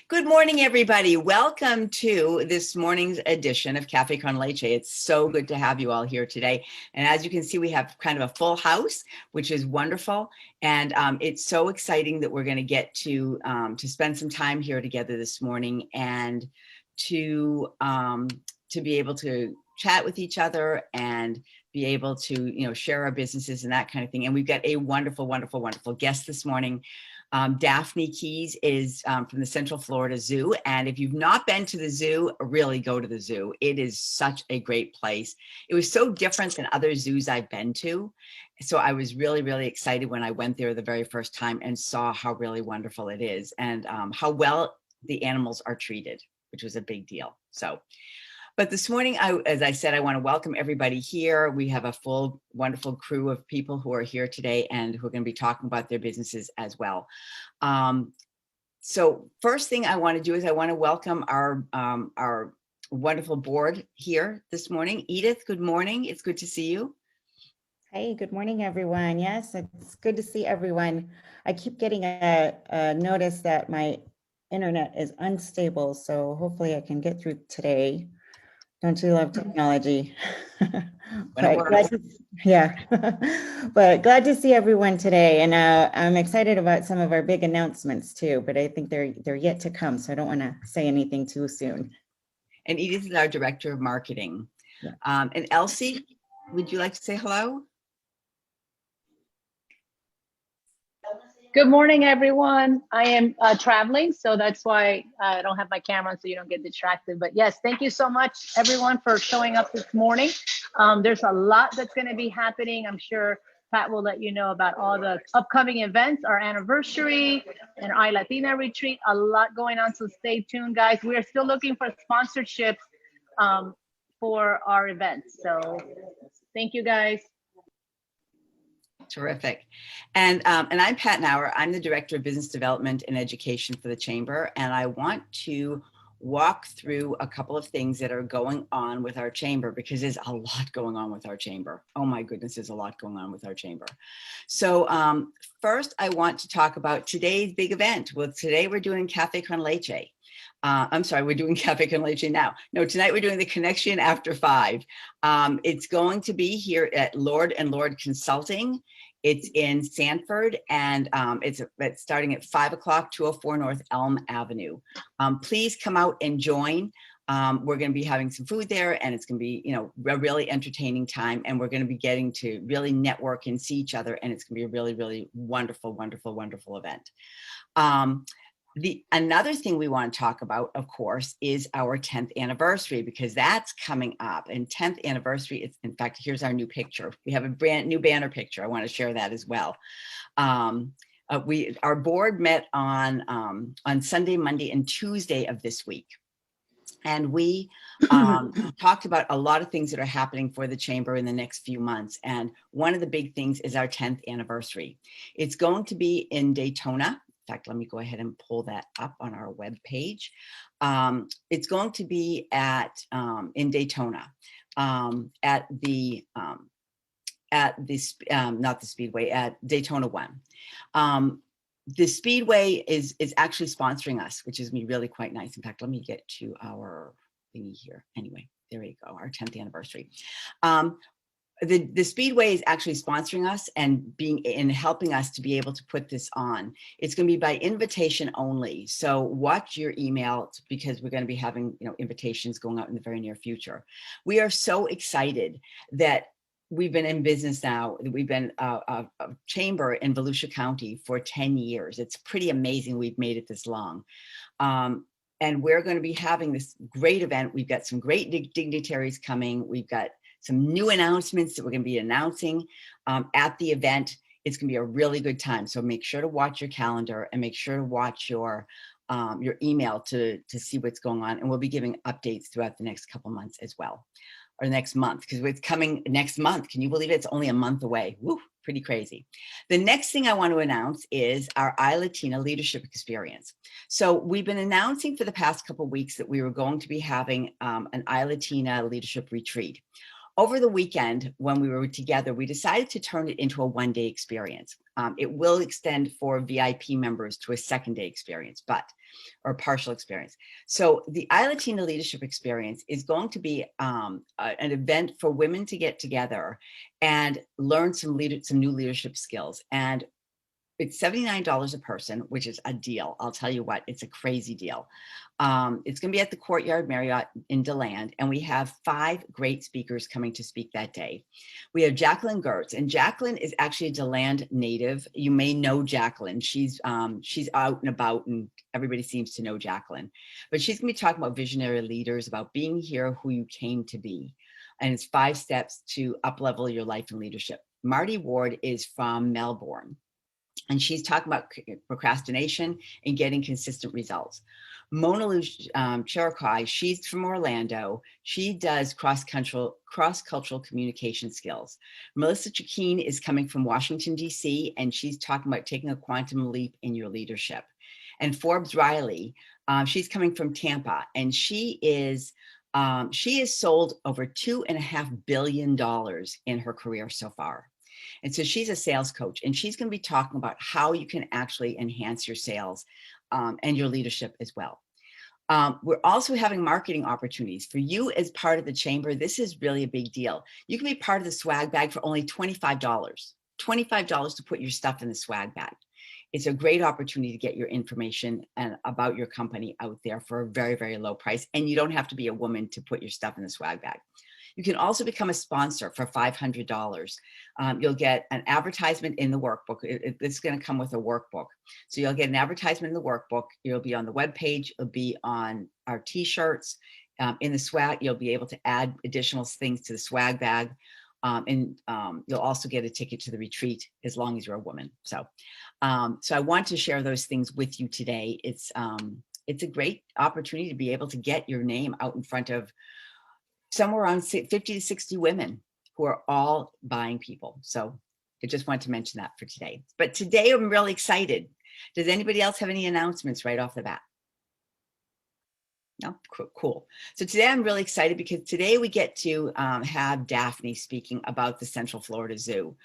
Good morning, everybody. Welcome to this morning's edition of Cafe con Leche. It's so good to have you all here today. And as you can see, we have kind of a full house, which is wonderful. And it's so exciting that we're going to get to spend some time here together this morning and to be able to chat with each other and be able to, share our businesses and that kind of thing. And we've got a wonderful, wonderful, wonderful guest this morning. Daphne Keys is from the Central Florida Zoo. And if you've not been to the zoo, really go to the zoo. It is such a great place. It was so different than other zoos I've been to. So I was really, really excited when I went there the very first time and saw how really wonderful it is and how well the animals are treated, which was a big deal. But this morning, as I said, I want to welcome everybody here. We have a full, wonderful crew of people who are here today and who are going to be talking about their businesses as well. So first thing I want to do is I want to welcome our wonderful board here this morning. Edith, good morning. It's good to see you. Hey, good morning, everyone. Yes, it's good to see everyone. I keep getting a notice that my internet is unstable, so hopefully I can get through today. Don't you love technology? But glad to see everyone today. And I'm excited about some of our big announcements too, but I think they're yet to come. So I don't want to say anything too soon. And Edith is our director of marketing. Yeah. And Elsie, would you like to say hello? Good morning, everyone. I am traveling, so that's why I don't have my camera, so you don't get distracted. But yes, thank you so much, everyone, for showing up this morning. There's a lot that's going to be happening. I'm sure Pat will let you know about all the upcoming events, our anniversary and our iLatina retreat. A lot going on, so stay tuned, guys. We are still looking for sponsorships for our events. So thank you, guys. Terrific. And I'm Pat Nauer. I'm the Director of Business Development and Education for the Chamber. And I want to walk through a couple of things that are going on with our chamber because there's a lot going on with our chamber. Oh my goodness, there's a lot going on with our chamber. So first I want to talk about today's big event. Well, today we're doing Cafe con Leche. I'm sorry, we're doing Cafe con Leche now. No, tonight we're doing the Connection After 5. It's going to be here at Lord & Lord Consulting. It's in Sanford, and it's starting at 5 o'clock, 204 North Elm Avenue. Please come out and join. We're going to be having some food there, and it's going to be, a really entertaining time, and we're going to be getting to really network and see each other, and it's going to be a really, really wonderful, wonderful, wonderful event. Another thing we want to talk about, of course, is our 10th anniversary, because that's coming up. And 10th anniversary, in fact, here's our new picture. We have a brand new banner picture. I want to share that as well. Our board met on Sunday, Monday, and Tuesday of this week. And we talked about a lot of things that are happening for the chamber in the next few months. And one of the big things is our 10th anniversary. It's going to be in Daytona. In fact, let me go ahead and pull that up on our webpage. It's going to be in Daytona at not the Speedway, at Daytona 1. The Speedway is actually sponsoring us, which is really quite nice. In fact, let me get to our thingy here. Anyway, there we go, our 10th anniversary. The Speedway is actually sponsoring us and helping us to be able to put this on. It's going to be by invitation only. So watch your email, because we're going to be having invitations going out in the very near future. We are so excited that we've been in business now. We've been a chamber in Volusia County for 10 years. It's pretty amazing we've made it this long. And we're going to be having this great event. We've got some great dignitaries coming. We've got some new announcements that we're going to be announcing at the event. It's going to be a really good time. So make sure to watch your calendar and make sure to watch your email to see what's going on. And we'll be giving updates throughout the next couple months as well, or next month, because it's coming next month. Can you believe it? It's only a month away. Woo, pretty crazy. The next thing I want to announce is our iLatina leadership experience. So we've been announcing for the past couple of weeks that we were going to be having an iLatina leadership retreat. over the weekend, when we were together, we decided to turn it into a one-day experience. It will extend for VIP members to a second-day experience, or partial experience. So the iLatina Leadership Experience is going to be an event for women to get together and learn some new leadership skills. And it's $79 a person, which is a deal. I'll tell you what, it's a crazy deal. It's going to be at the Courtyard Marriott in DeLand, and we have 5 great speakers coming to speak that day. We have Jacqueline Gertz, and Jacqueline is actually a DeLand native. You may know Jacqueline. She's out and about, and everybody seems to know Jacqueline. But she's going to be talking about visionary leaders, about being here, who you came to be. And it's 5 steps to up-level your life and leadership. Marty Ward is from Melbourne, and she's talking about procrastination and getting consistent results. Mona Lou Chirikai, she's from Orlando. She does cross-cultural communication skills. Melissa Chakeen is coming from Washington, D.C., and she's talking about taking a quantum leap in your leadership. And Forbes Riley, she's coming from Tampa, and she has sold over $2.5 billion in her career so far. And so she's a sales coach, and she's going to be talking about how you can actually enhance your sales and your leadership as well. We're also having marketing opportunities for you as part of the chamber. This is really a big deal. You can be part of the swag bag for only $25, $25 to put your stuff in the swag bag. It's a great opportunity to get your information and about your company out there for a very, very low price. And you don't have to be a woman to put your stuff in the swag bag. You can also become a sponsor for $500. You'll get an advertisement in the workbook. It's going to come with a workbook. So you'll get an advertisement in the workbook. You'll be on the webpage. It'll be on our t-shirts. In the swag, you'll be able to add additional things to the swag bag. And you'll also get a ticket to the retreat as long as you're a woman. So I want to share those things with you today. It's a great opportunity to be able to get your name out in front of somewhere around 50 to 60 women who are all buying people. So I just wanted to mention that for today. But today I'm really excited. Does anybody else have any announcements right off the bat? No? Cool. So today I'm really excited because today we get to have Daphne speaking about the Central Florida Zoo.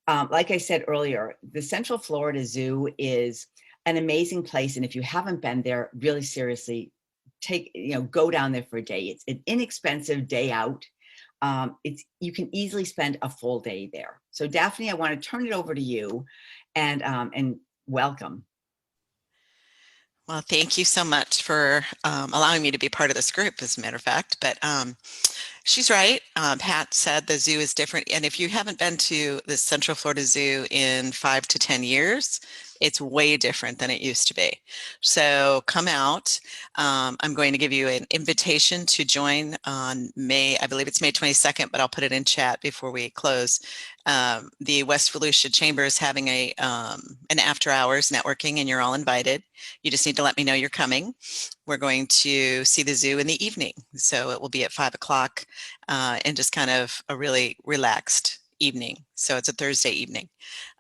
Like I said earlier, the Central Florida Zoo is an amazing place. And if you haven't been there, really seriously, go down there for a day. It's an inexpensive day out. You can easily spend a full day there. So Daphne, I want to turn it over to you and welcome. Well, thank you so much for allowing me to be part of this group, as a matter of fact. But she's right. Pat said the zoo is different. And if you haven't been to the Central Florida Zoo in 5 to 10 years, it's way different than it used to be. So come out. I'm going to give you an invitation to join on I believe it's May 22nd, but I'll put it in chat before we close. The West Volusia Chamber is having an after hours networking, and you're all invited. You just need to let me know you're coming. We're going to see the zoo in the evening. So it will be at 5 o'clock and just kind of a really relaxed evening. So it's a Thursday evening.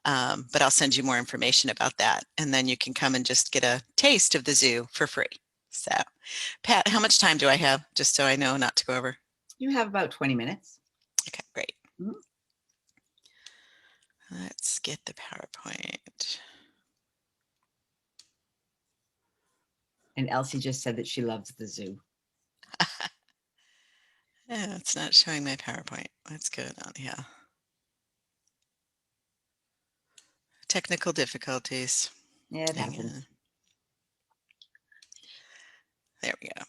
But I'll send you more information about that. And then you can come and just get a taste of the zoo for free. So Pat, how much time do I have? Just so I know not to go over. You have about 20 minutes. Okay, great. Mm-hmm. Let's get the PowerPoint. And Elsie just said that she loves the zoo. Yeah, it's not showing my PowerPoint. Let's go down here. Technical difficulties. Yeah, it happens. There we go.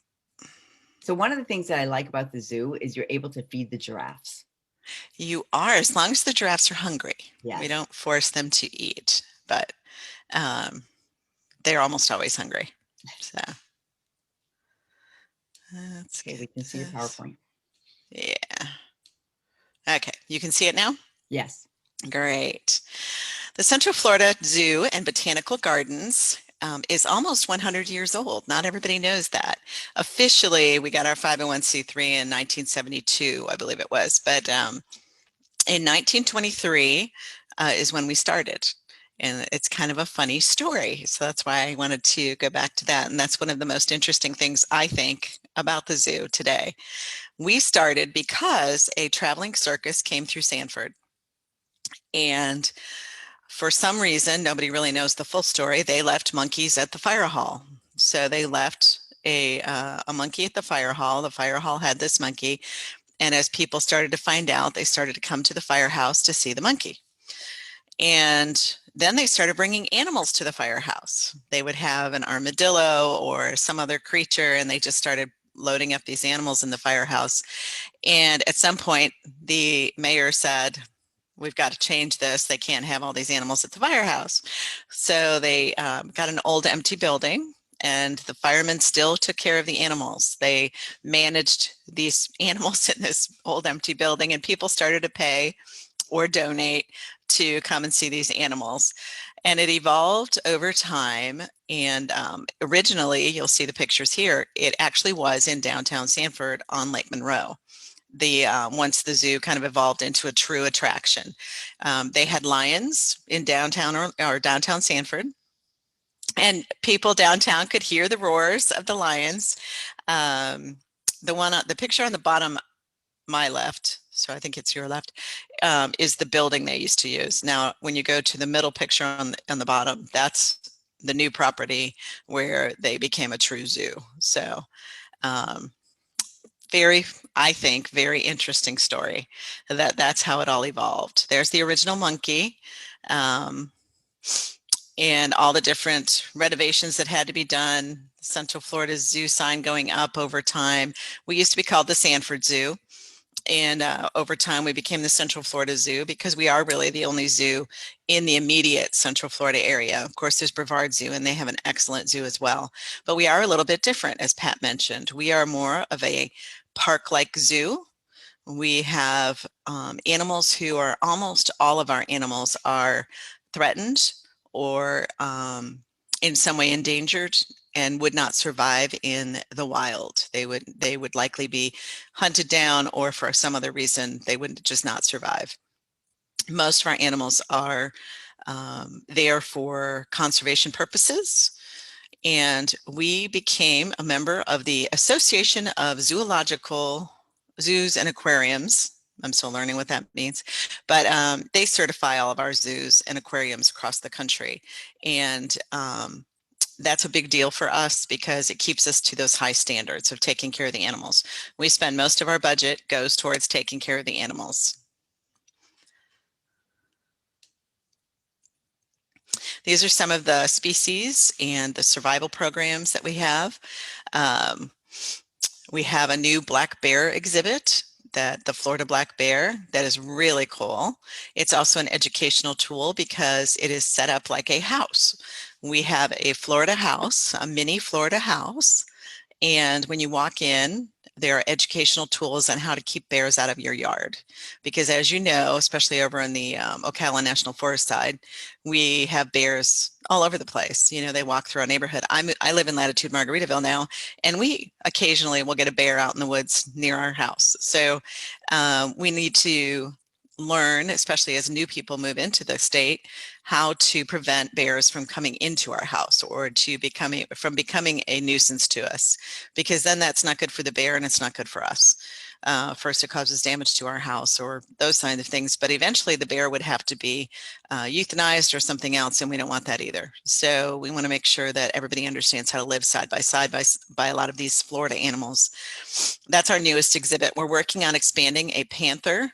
So one of the things that I like about the zoo is you're able to feed the giraffes. You are, as long as the giraffes are hungry. Yes. We don't force them to eat, but they're almost always hungry. So let's Okay, we can see your PowerPoint. Yeah. Okay, you can see it now? Yes. Great. The Central Florida Zoo and Botanical Gardens is almost 100 years old. Not everybody knows that. Officially, we got our 501c3 in 1972, I believe it was. But in 1923 is when we started. And it's kind of a funny story. So that's why I wanted to go back to that. And that's one of the most interesting things I think about the zoo today. We started because a traveling circus came through Sanford. And for some reason, nobody really knows the full story, they left monkeys at the fire hall. So they left a monkey at the fire hall. The fire hall had this monkey. And as people started to find out, they started to come to the firehouse to see the monkey. And then they started bringing animals to the firehouse. They would have an armadillo or some other creature, and they just started loading up these animals in the firehouse. And at some point, the mayor said, we've got to change this. They can't have all these animals at the firehouse. So they got an old empty building, and the firemen still took care of the animals. They managed these animals in this old empty building, and people started to pay or donate to come and see these animals. And it evolved over time. And originally, you'll see the pictures here, it actually was in downtown Sanford on Lake Monroe. Once the zoo kind of evolved into a true attraction. They had lions in downtown or downtown Sanford, and people downtown could hear the roars of the lions. The picture on the bottom, my left, so I think it's your left, is the building they used to use. Now, when you go to the middle picture on the bottom, that's the new property where they became a true zoo. So I think, very interesting story. That's how it all evolved. There's the original monkey, and all the different renovations that had to be done. Central Florida Zoo sign going up over time. We used to be called the Sanford Zoo. And over time, we became the Central Florida Zoo because we are really the only zoo in the immediate Central Florida area. Of course, there's Brevard Zoo, and they have an excellent zoo as well. But we are a little bit different, as Pat mentioned. We are more of a park-like zoo. We have animals who are, almost all of our animals are threatened or in some way endangered and would not survive in the wild. They would likely be hunted down, or for some other reason, they would just not survive. Most of our animals are there for conservation purposes. And we became a member of the Association of Zoological Zoos and Aquariums. I'm still learning what that means, but they certify all of our zoos and aquariums across the country. And that's a big deal for us because it keeps us to those high standards of taking care of the animals. We spend most of our budget goes towards taking care of the animals. These are some of the species and the survival programs that we have. We have a new black bear exhibit, the Florida black bear, that is really cool. It's also an educational tool because it is set up like a house. We have a Florida house, a mini Florida house. And when you walk in, there are educational tools on how to keep bears out of your yard. Because as you know, especially over in the Ocala National Forest side, we have bears all over the place. You know, they walk through our neighborhood. I live in Latitude Margaritaville now, and we occasionally will get a bear out in the woods near our house. So we need to learn, especially as new people move into the state, how to prevent bears from coming into our house or from becoming a nuisance to us, because then that's not good for the bear and it's not good for us. First, it causes damage to our house or those kinds of things, but eventually the bear would have to be euthanized or something else, and we don't want that either. So we want to make sure that everybody understands how to live side by side by a lot of these Florida animals. That's our newest exhibit. We're working on expanding a panther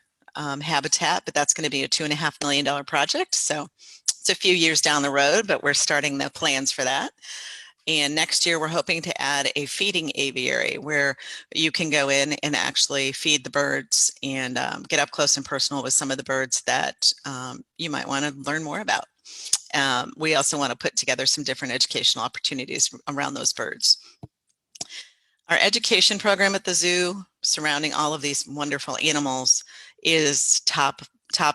habitat, but that's going to be a $2.5 million project. So it's a few years down the road, but we're starting the plans for that. And next year, we're hoping to add a feeding aviary where you can go in and actually feed the birds and get up close and personal with some of the birds that you might want to learn more about. We also want to put together some different educational opportunities around those birds. Our education program at the zoo surrounding all of these wonderful animals is top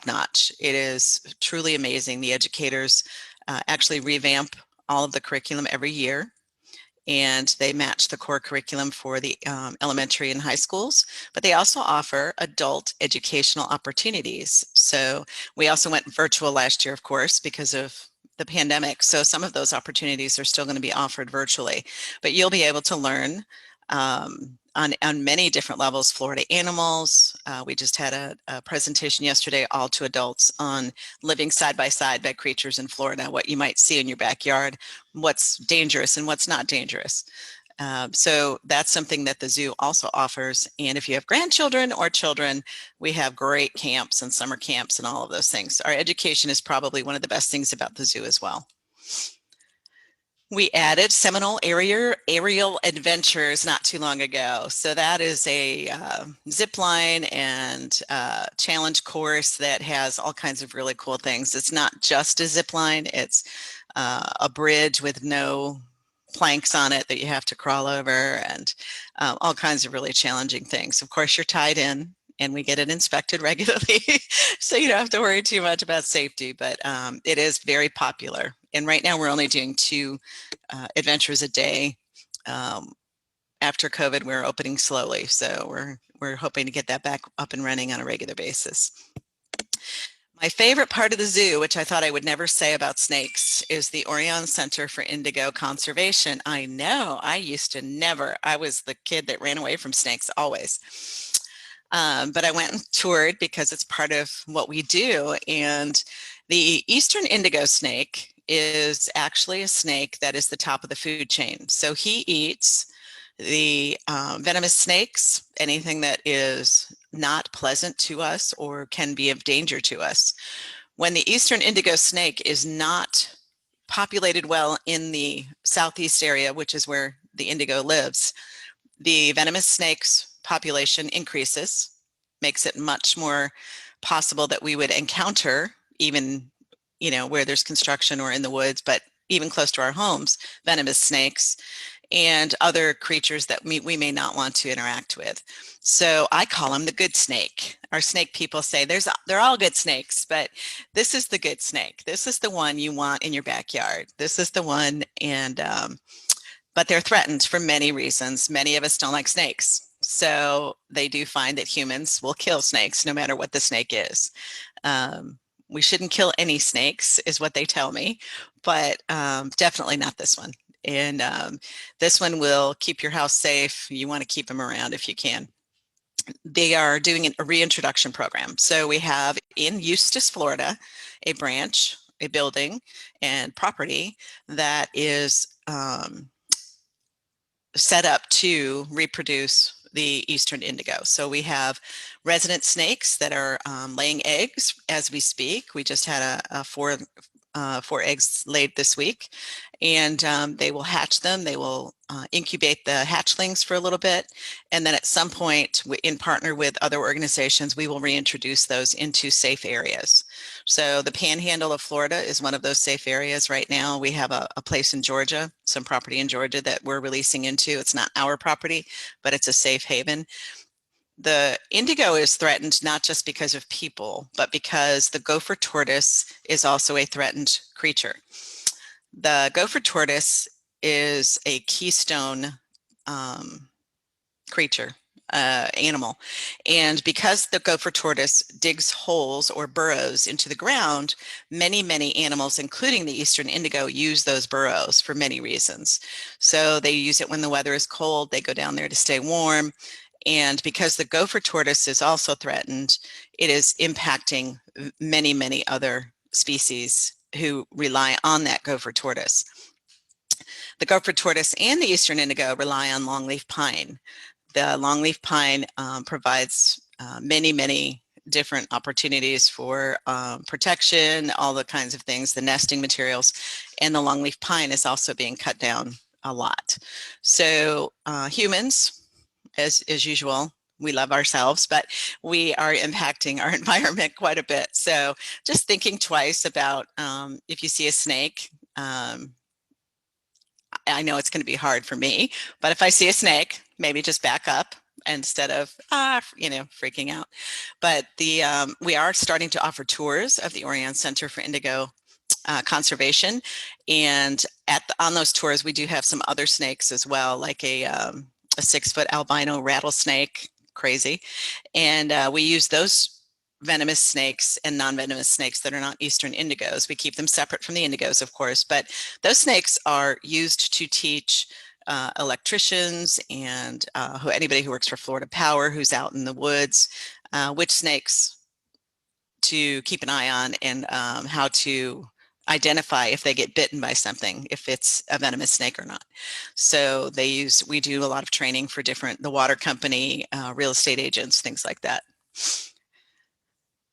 notch. It is truly amazing. The educators actually revamp all of the curriculum every year, and they match the core curriculum for the elementary and high schools, but they also offer adult educational opportunities. So we also went virtual last year, of course, because of the pandemic. So some of those opportunities are still going to be offered virtually, but you'll be able to learn on many different levels. Florida animals. We just had a presentation yesterday, all to adults, on living side by side by creatures in Florida, what you might see in your backyard, what's dangerous and what's not dangerous. So that's something that the zoo also offers. And if you have grandchildren or children, we have great camps and summer camps and all of those things. Our education is probably one of the best things about the zoo as well. We added Seminole aerial adventures not too long ago. So that is a zip line and challenge course that has all kinds of really cool things. It's not just a zip line, it's a bridge with no planks on it that you have to crawl over, and all kinds of really challenging things. Of course, you're tied in and we get it inspected regularly, so you don't have to worry too much about safety, but it is very popular. And right now we're only doing 2 adventures a day. After COVID, we're opening slowly, so we're hoping to get that back up and running on a regular basis. My favorite part of the zoo, which I thought I would never say about snakes, is the Orion Center for Indigo Conservation. I know, I used to never. I was the kid that ran away from snakes always. But I went and toured because it's part of what we do. And the Eastern indigo snake is actually a snake that is the top of the food chain. So he eats the venomous snakes, anything that is not pleasant to us or can be of danger to us. When the Eastern indigo snake is not populated well in the southeast area, which is where the indigo lives, the venomous snakes population increases, makes it much more possible that we would encounter, even, you know, where there's construction or in the woods, but even close to our homes, venomous snakes and other creatures that we may not want to interact with. So I call them the good snake. Our snake people say they're all good snakes, but this is the good snake. This is the one you want in your backyard. This is the one, and but they're threatened for many reasons. Many of us don't like snakes. So they do find that humans will kill snakes no matter what the snake is. We shouldn't kill any snakes is what they tell me, but definitely not this one. And this one will keep your house safe. You want to keep them around if you can. They are doing a reintroduction program. So we have in Eustis, Florida, a branch, a building and property that is set up to reproduce the Eastern indigo. So we have resident snakes that are laying eggs as we speak. We just had four eggs laid this week, and they will hatch them. They will incubate the hatchlings for a little bit, and then at some point, in partner with other organizations, we will reintroduce those into safe areas. So the Panhandle of Florida is one of those safe areas right now. We have a place in Georgia, some property in Georgia that we're releasing into. It's not our property, but it's a safe haven. The indigo is threatened not just because of people, but because the gopher tortoise is also a threatened creature. The gopher tortoise is a keystone creature, animal. And because the gopher tortoise digs holes or burrows into the ground, many, many animals, including the Eastern indigo, use those burrows for many reasons. So they use it when the weather is cold, they go down there to stay warm. And because the gopher tortoise is also threatened, it is impacting many, many other species who rely on that gopher tortoise. The gopher tortoise and the Eastern indigo rely on longleaf pine. The longleaf pine provides many, many different opportunities for protection, all the kinds of things, the nesting materials, and the longleaf pine is also being cut down a lot. So humans, as usual, we love ourselves, but we are impacting our environment quite a bit. So just thinking twice about if you see a snake, I know it's going to be hard for me, but if I see a snake, maybe just back up instead of, freaking out. But we are starting to offer tours of the Orion Center for Indigo Conservation. And on those tours, we do have some other snakes as well, like a 6-foot albino rattlesnake, crazy. And we use those venomous snakes and non-venomous snakes that are not eastern indigos. We keep them separate from the indigos, of course, but those snakes are used to teach electricians and anybody who works for Florida Power who's out in the woods which snakes to keep an eye on and how to identify if they get bitten by something, if it's a venomous snake or not. So we do a lot of training for the water company, real estate agents, things like that.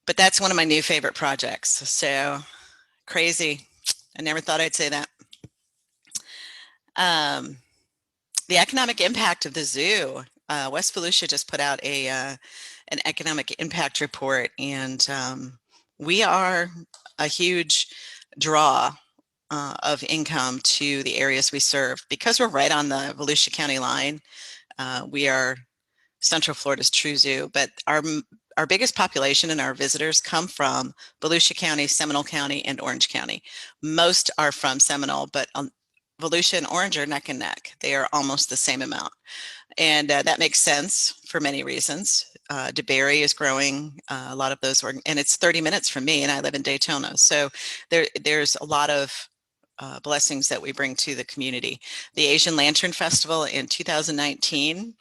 But that's one of my new favorite projects. So crazy. I never thought I'd say that. The economic impact of the zoo. West Volusia just put out an economic impact report, and we are a huge draw of income to the areas we serve. Because we're right on the Volusia County line, we are Central Florida's true zoo, but our biggest population and our visitors come from Volusia County, Seminole County, and Orange County. Most are from Seminole, but Volusia and Orange are neck and neck. They are almost the same amount. And that makes sense for many reasons. DeBerry is growing, a lot of those, and it's 30 minutes from me, and I live in Daytona. So there's a lot of blessings that we bring to the community. The Asian Lantern Festival in 2019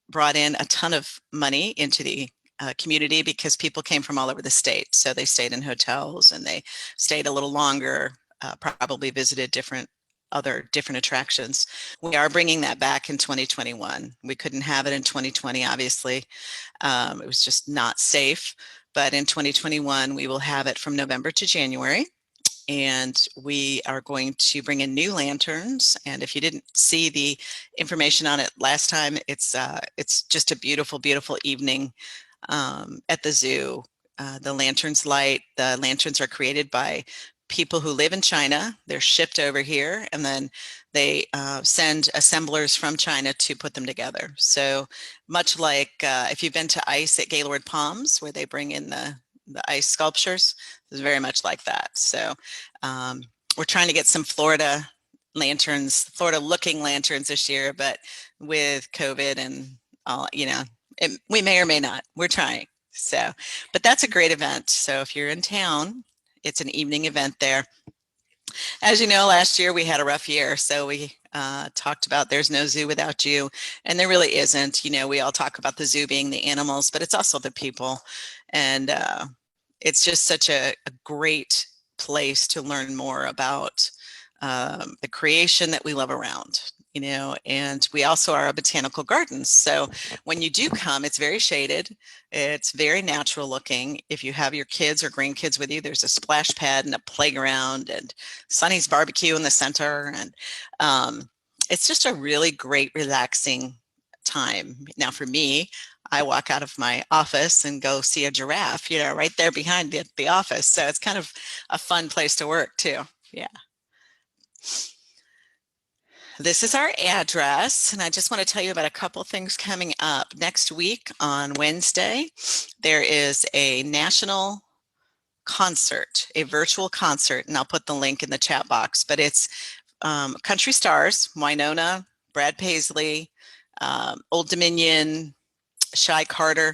brought in a ton of money into the community because people came from all over the state. So they stayed in hotels and they stayed a little longer, probably visited different attractions. We are bringing that back in 2021. We couldn't have it in 2020, obviously. It was just not safe. But in 2021, we will have it from November to January. And we are going to bring in new lanterns. And if you didn't see the information on it last time, it's just a beautiful, beautiful evening at the zoo. The lanterns light. The lanterns are created by people who live in China. They're shipped over here, and then they send assemblers from China to put them together. So much like if you've been to ICE at Gaylord Palms, where they bring in the ice sculptures, is very much like that. So we're trying to get some Florida looking lanterns this year, but with COVID and all, we may or may not. We're trying. So, but that's a great event. So if you're in town, it's an evening event there. As you know, last year we had a rough year. So we talked about there's no zoo without you. And there really isn't. We all talk about the zoo being the animals, but it's also the people. And it's just such a great place to learn more about the creation that we love around. And we also are a botanical gardens. So when you do come, it's very shaded. It's very natural looking. If you have your kids or grandkids with you, there's a splash pad and a playground and Sonny's barbecue in the center. And it's just a really great, relaxing time. Now for me, I walk out of my office and go see a giraffe, right there behind the office. So it's kind of a fun place to work too. Yeah. This is our address, and I just want to tell you about a couple things coming up. Next week on Wednesday, there is a national concert, a virtual concert, and I'll put the link in the chat box, but it's country stars, Winona, Brad Paisley, Old Dominion, Shy Carter.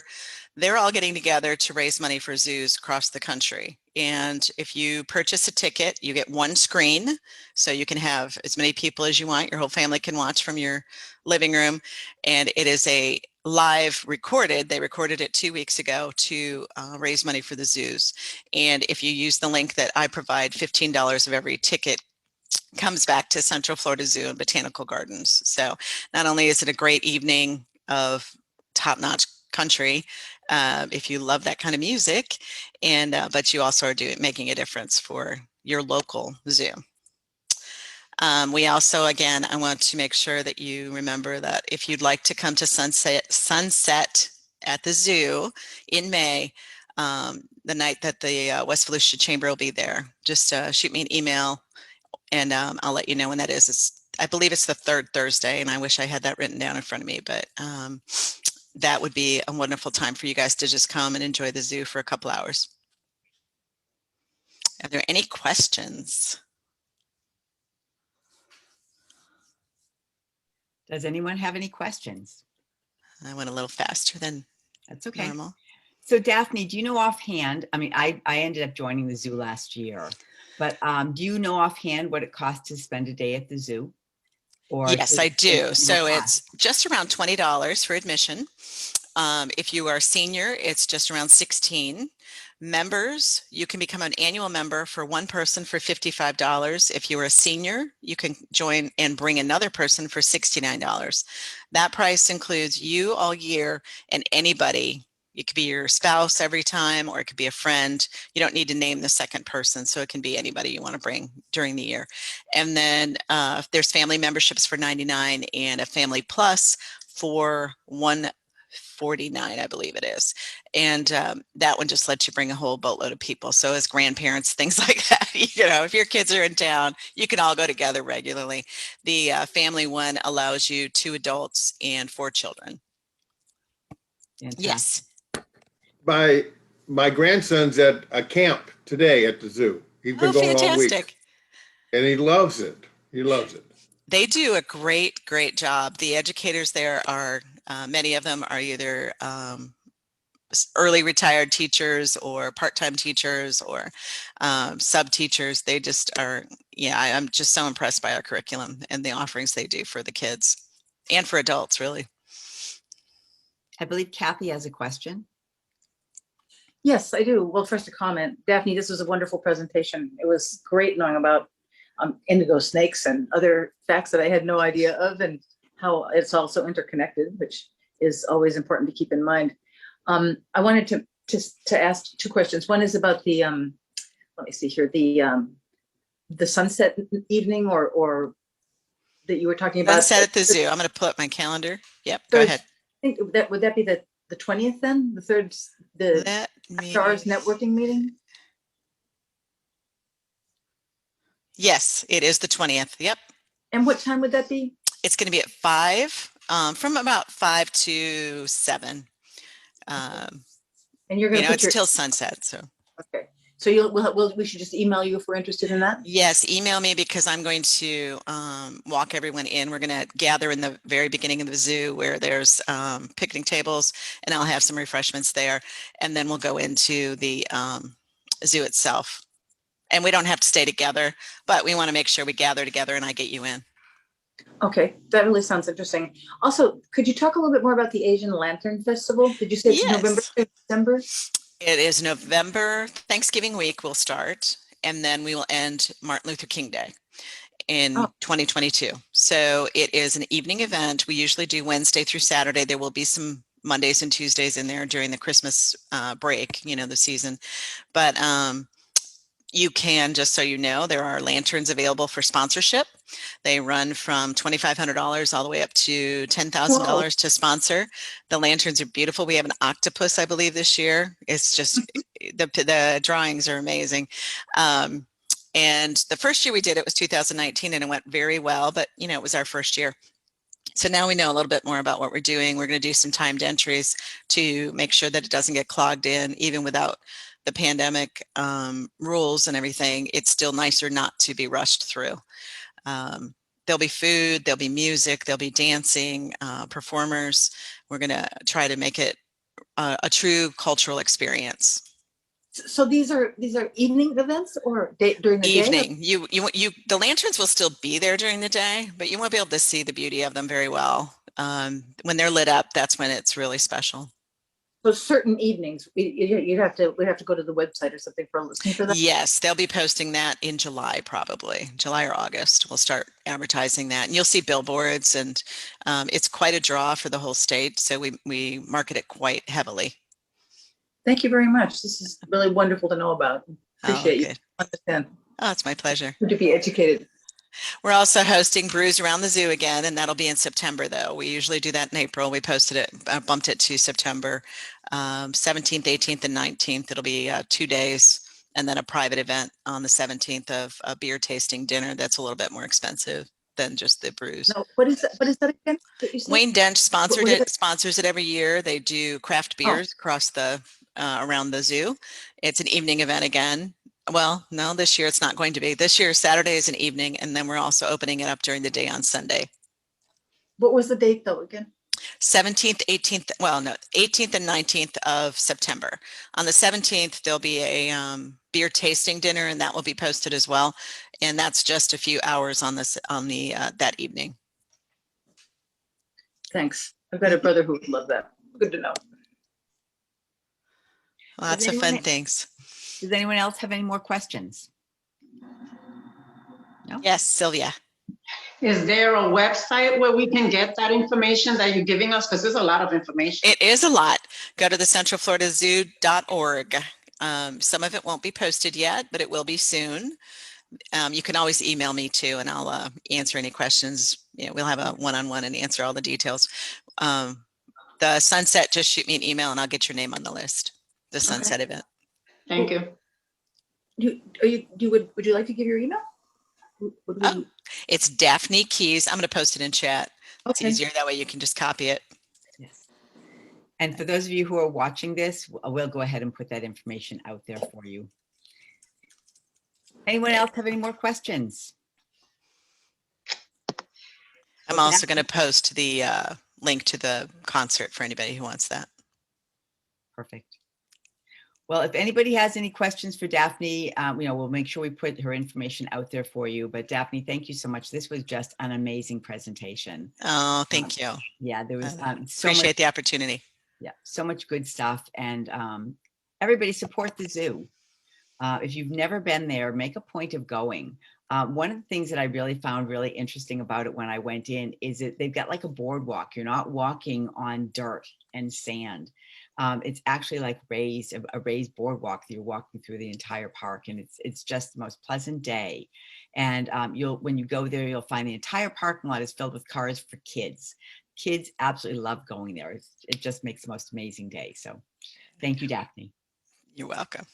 They're all getting together to raise money for zoos across the country. And if you purchase a ticket, you get one screen. So you can have as many people as you want. Your whole family can watch from your living room. And it is a live recorded. They recorded it 2 weeks ago to raise money for the zoos. And if you use the link that I provide, $15 of every ticket comes back to Central Florida Zoo and Botanical Gardens. So not only is it a great evening of top-notch country, if you love that kind of music, and but you also are making a difference for your local zoo. We also, again, I want to make sure that you remember that if you'd like to come to Sunset at the zoo in May, the night that the West Volusia Chamber will be there, just shoot me an email and I'll let you know when that is. I believe it's the third Thursday, and I wish I had that written down in front of me, but that would be a wonderful time for you guys to just come and enjoy the zoo for a couple hours. Are there any questions? Does anyone have any questions? I went a little faster than That's okay. normal. So Daphne, do you know offhand, I mean, I ended up joining the zoo last year, but do you know offhand what it costs to spend a day at the zoo? Or Yes, does I it say do. annual So cost? it's just around $20 for admission. If you are a senior, it's just around 16. Members, you can become an annual member for one person for $55. If you're a senior, you can join and bring another person for $69. That price includes you all year and anybody. It could be your spouse every time, or it could be a friend. You don't need to name the second person, so it can be anybody you want to bring during the year. And then there's family memberships for $99 and a family plus for $149, I believe it is. And that one just lets you bring a whole boatload of people. So as grandparents, things like that, if your kids are in town, you can all go together regularly. The family one allows you 2 adults and 4 children. Fantastic. Yes. My grandson's at a camp today at the zoo. He's been Oh, going all week, fantastic. and he loves it. He loves it. They do a great, great job. The educators there are, many of them are either early retired teachers or part-time teachers or sub teachers. They just are, I'm just so impressed by our curriculum and the offerings they do for the kids and for adults, really. I believe Kathy has a question. Yes, I do. Well, first a comment. Daphne, this was a wonderful presentation. It was great knowing about indigo snakes and other facts that I had no idea of, and how it's also interconnected, which is always important to keep in mind. I wanted to ask 2 questions. One is about the let me see here, the sunset evening or that you were talking about. Sunset at the zoo. I'm going to pull up my calendar. Yep, go ahead. I think that would that be the 20th then? The third, the Let me... STARS networking meeting? Yes, it is the 20th. Yep. And what time would that be? It's going to be at 5, from about 5 to 7. And you're going to put it's your till sunset. So okay. So we should just email you if we're interested in that. yes, email me, because I'm going to walk everyone in. We're going to gather in the very beginning of the zoo where there's picnic tables, and I'll have some refreshments there. And then we'll go into the zoo itself. And we don't have to stay together, but we want to make sure we gather together and I get you in. Okay, that really sounds interesting. Also, could you talk a little bit more about the Asian Lantern Festival? Did you say it's November Yes. to December? It is November, Thanksgiving week will start, and then we will end Martin Luther King Day in 2022. So it is an evening event. We usually do Wednesday through Saturday. There will be some Mondays and Tuesdays in there during the Christmas break, the season. But you can, just so you know, there are lanterns available for sponsorship. They run from $2,500 all the way up to $10,000 to sponsor. The lanterns are beautiful. We have an octopus, I believe, this year. It's just, the drawings are amazing. And the first year we did it was 2019, and it went very well, but it was our first year. So now we know a little bit more about what we're doing. We're going to do some timed entries to make sure that it doesn't get clogged in, even without the pandemic rules and everything. It's still nicer not to be rushed through. There'll be food, there'll be music, there'll be dancing, performers. We're going to try to make it a true cultural experience. So these are evening events or during the Evening. day? The lanterns will still be there during the day, but you won't be able to see the beauty of them very well. When they're lit up, that's when it's really special. So certain evenings, we'd have to go to the website or something for listening for that. Yes, they'll be posting that in July, probably July or August. We'll start advertising that, and you'll see billboards, and it's quite a draw for the whole state. So we market it quite heavily. Thank you very much. This is really wonderful to know about. Appreciate you. Good. Understand. Oh, it's my pleasure. Good to be educated. We're also hosting Brews Around the Zoo again, and that'll be in September, though. We usually do that in April. We posted it, bumped it to September 17th, 18th, and 19th. It'll be 2 days, and then a private event on the 17th of a beer tasting dinner that's a little bit more expensive than just the brews. No, what is that? What is that again? That you said? Wayne Dench What is it? sponsors it every year. They do craft beers across the around the zoo. It's an evening event again. Well, no, this year it's not going to be. This year, Saturday is an evening, and then we're also opening it up during the day on Sunday. What was the date though again? 17th, 18th, well, no, 18th and 19th of September. On the 17th, there'll be a beer tasting dinner, and that will be posted as well. And that's just a few hours on this that evening. Thanks. I've got a brother who would love that. Good to know. Lots of anyone- fun things. Does anyone else have any more questions? No? Yes, Sylvia. Is there a website where we can get that information that you're giving us? Because there's a lot of information. It is a lot. Go to the centralfloridazoo.org. Some of it won't be posted yet, but it will be soon. You can always email me too, and I'll answer any questions. We'll have a one-on-one and answer all the details. The sunset, just shoot me an email and I'll get your name on the list. The sunset event. Thank you. Would you like to give your email? Would we- Oh, it's Daphne Keys. I'm going to post it in chat. It's Okay. easier that way. You can just copy it. Yes. And for those of you who are watching this, we'll go ahead and put that information out there for you. Anyone else have any more questions? I'm also going to post the link to the concert for anybody who wants that. Perfect. Well, if anybody has any questions for Daphne, we'll make sure we put her information out there for you. But Daphne, thank you so much. This was just an amazing presentation. Oh, thank you. Yeah, there was so Appreciate much, the opportunity. yeah, so much good stuff. And everybody support the zoo. If you've never been there, make a point of going. One of the things that I really found really interesting about it when I went in is that they've got like a boardwalk. You're not walking on dirt and sand. It's actually like a raised boardwalk that you're walking through the entire park, and it's just the most pleasant day. And when you go there, you'll find the entire parking lot is filled with cars for kids. Kids absolutely love going there. It just makes the most amazing day. So thank you, Daphne. You're welcome.